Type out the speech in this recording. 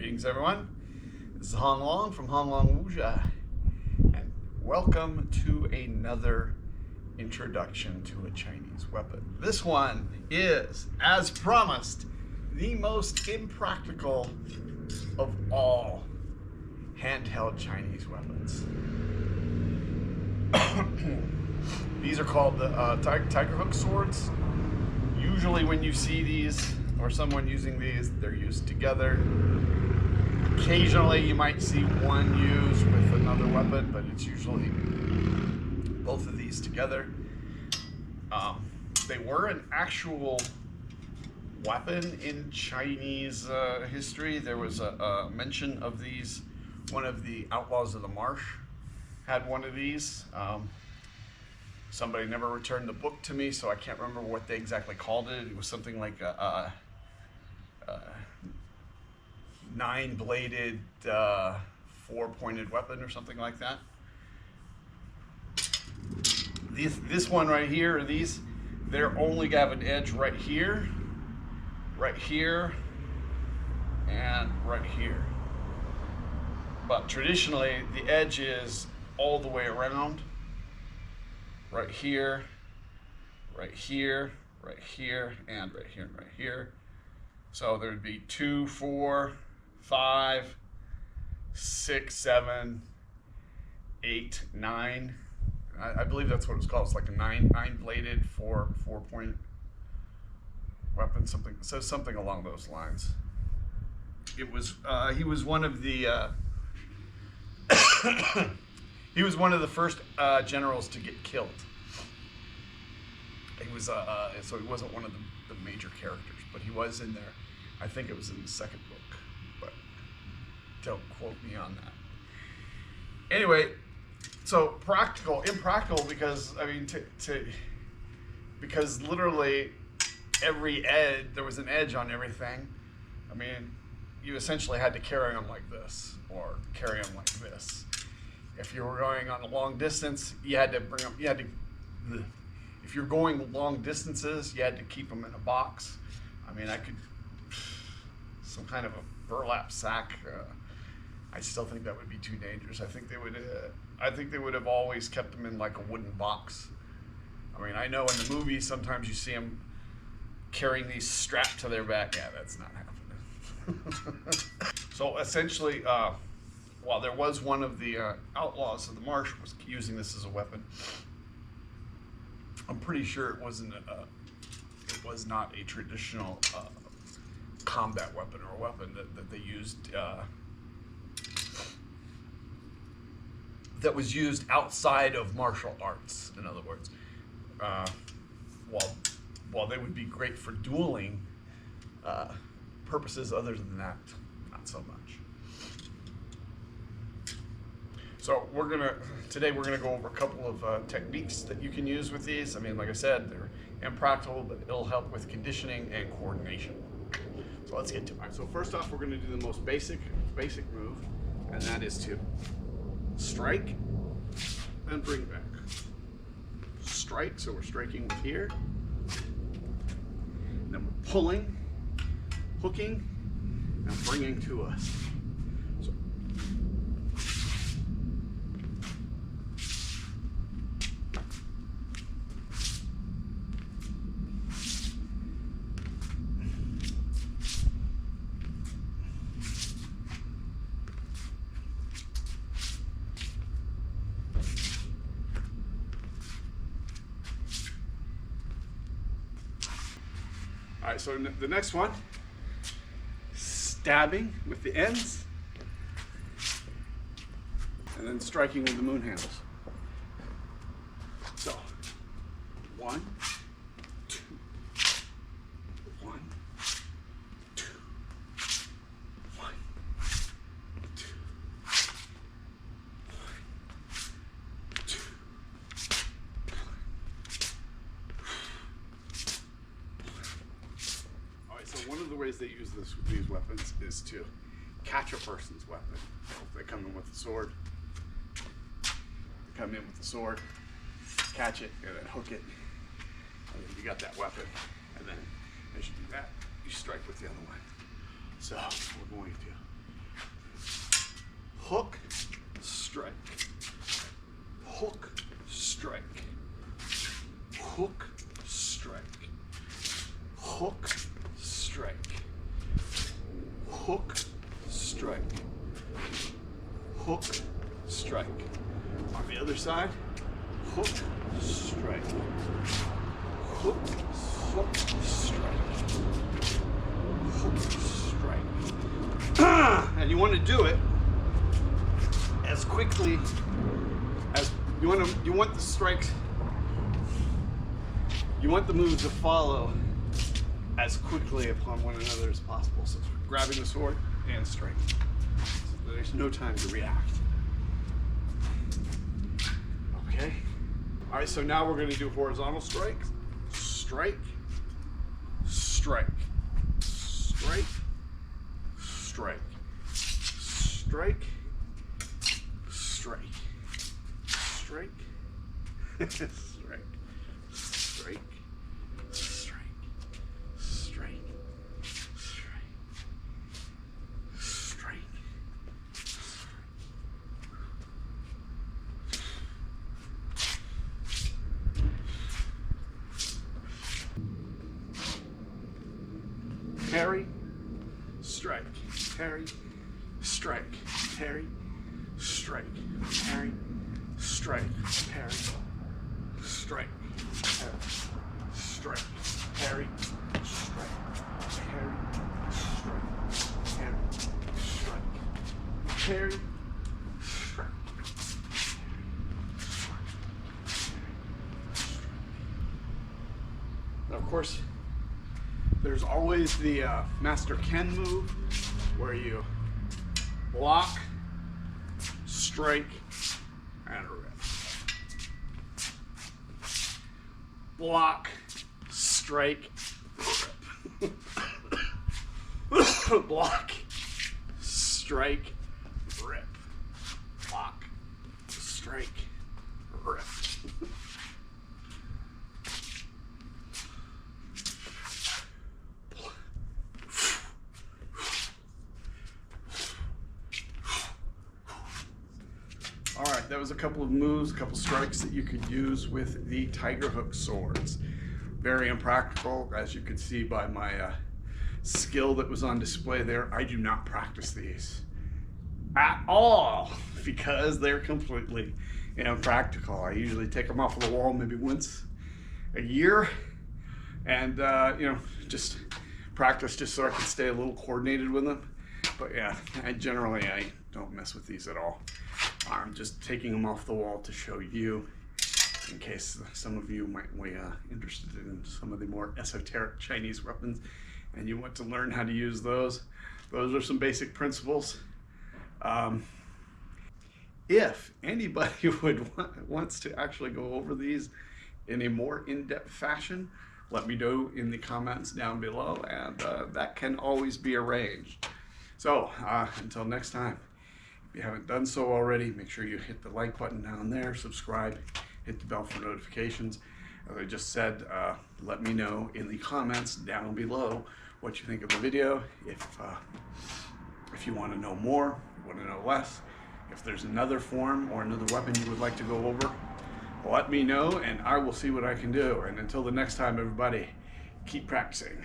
Greetings, everyone. This is Hong Long from Hong Long Wuxia, and welcome to another introduction to a Chinese weapon. This one is, as promised, the most impractical of all handheld Chinese weapons. These are called the tiger hook swords. Usually when you see these, or someone using these, they're used together. Occasionally you might see one used with another weapon, but it's usually both of these together. They were an actual weapon in Chinese history. There was a mention of these. One of the outlaws of the marsh had one of these. Somebody never returned the book to me, so I can't remember what they exactly called it. It was something like a nine-bladed, four-pointed weapon or something like that. This one right here, or these, they're only have an edge right here, and right here. But traditionally, the edge is all the way around. Right here, right here, right here, and right here, and right here. So there would be 2, 4, 5, 6, 7, 8, 9. I believe that's what it's called. It's like a nine-bladed, four-point weapon, something along those lines. It was he was one of the he was one of the first generals to get killed. He was so he wasn't one of the major characters, but he was in there. I think it was in the second book, but don't quote me on that. Anyway, so impractical because I mean because literally every edge, there was an edge on everything. I mean, you essentially had to carry them like this or carry them like this. If you were going on a long distance, you had to bring them. If you're going long distances, you had to keep them in a box. I mean, some kind of a burlap sack. I still think that would be too dangerous. I think they would have always kept them in like a wooden box. I mean, I know in the movies sometimes you see them carrying these strapped to their back. Yeah, that's not happening. So essentially, while there was one of the outlaws of the marsh was using this as a weapon, I'm pretty sure it was not a traditional combat weapon or a weapon that they used that was used outside of martial arts. In other words, while they would be great for dueling purposes, other than that, not so much. So today we're gonna go over a couple of techniques that you can use with these. I mean, like I said, they're impractical, but it'll help with conditioning and coordination. So let's get to it. All right, so first off, we're gonna do the most basic move, and that is to strike and bring back. Strike, so we're striking with here. And then we're pulling, hooking, and bringing to us. So, all right, so the next one, stabbing with the ends, and then striking with the moon handles. So, 1, 2, 1, 2, 1, 2, 1, 2. One of the ways they use these weapons is to catch a person's weapon. So if they come in with a sword, catch it, and then hook it, and then you got that weapon. And then as you do that, you strike with the other one. So we're going to hook, strike, hook, strike, hook, strike, hook, strike, hook, strike, hook, strike. On the other side, hook, strike, hook, hook, strike, hook, strike. And you want to do it as quickly as you want the strikes. You want the moves to follow as quickly upon one another as possible. So grabbing the sword and striking. So there's no time to react. Okay. All right, so now we're going to do horizontal strikes. Strike, strike, strike, strike, strike, strike, strike, strike, strike, strike, strike, strike, strike. Parry, strike, parry, strike, parry, strike, parry, strike, parry, strike, parry, strike, parry, strike, parry, strike, parry, strike, now, of course, there's always the Master Ken move where you block, strike, and rip. Block, strike, rip. Block, strike, rip. Block, strike, rip. All right, that was a couple of moves, a couple strikes that you could use with the Tigerhook swords. Very impractical, as you can see by my skill that was on display there. I do not practice these at all because they're completely impractical. I usually take them off of the wall maybe once a year and just practice just so I can stay a little coordinated with them. But yeah, I don't mess with these at all. I'm just taking them off the wall to show you, in case some of you might be interested in some of the more esoteric Chinese weapons and you want to learn how to use those. Those are some basic principles. If anybody wants to actually go over these in a more in-depth fashion, let me know in the comments down below, and that can always be arranged. So until next time, if you haven't done so already, make sure you hit the like button down there, subscribe, hit the bell for notifications. As I just said, let me know in the comments down below what you think of the video. If you want to know more, want to know less, if there's another form or another weapon you would like to go over, let me know and I will see what I can do. And until the next time, everybody, keep practicing.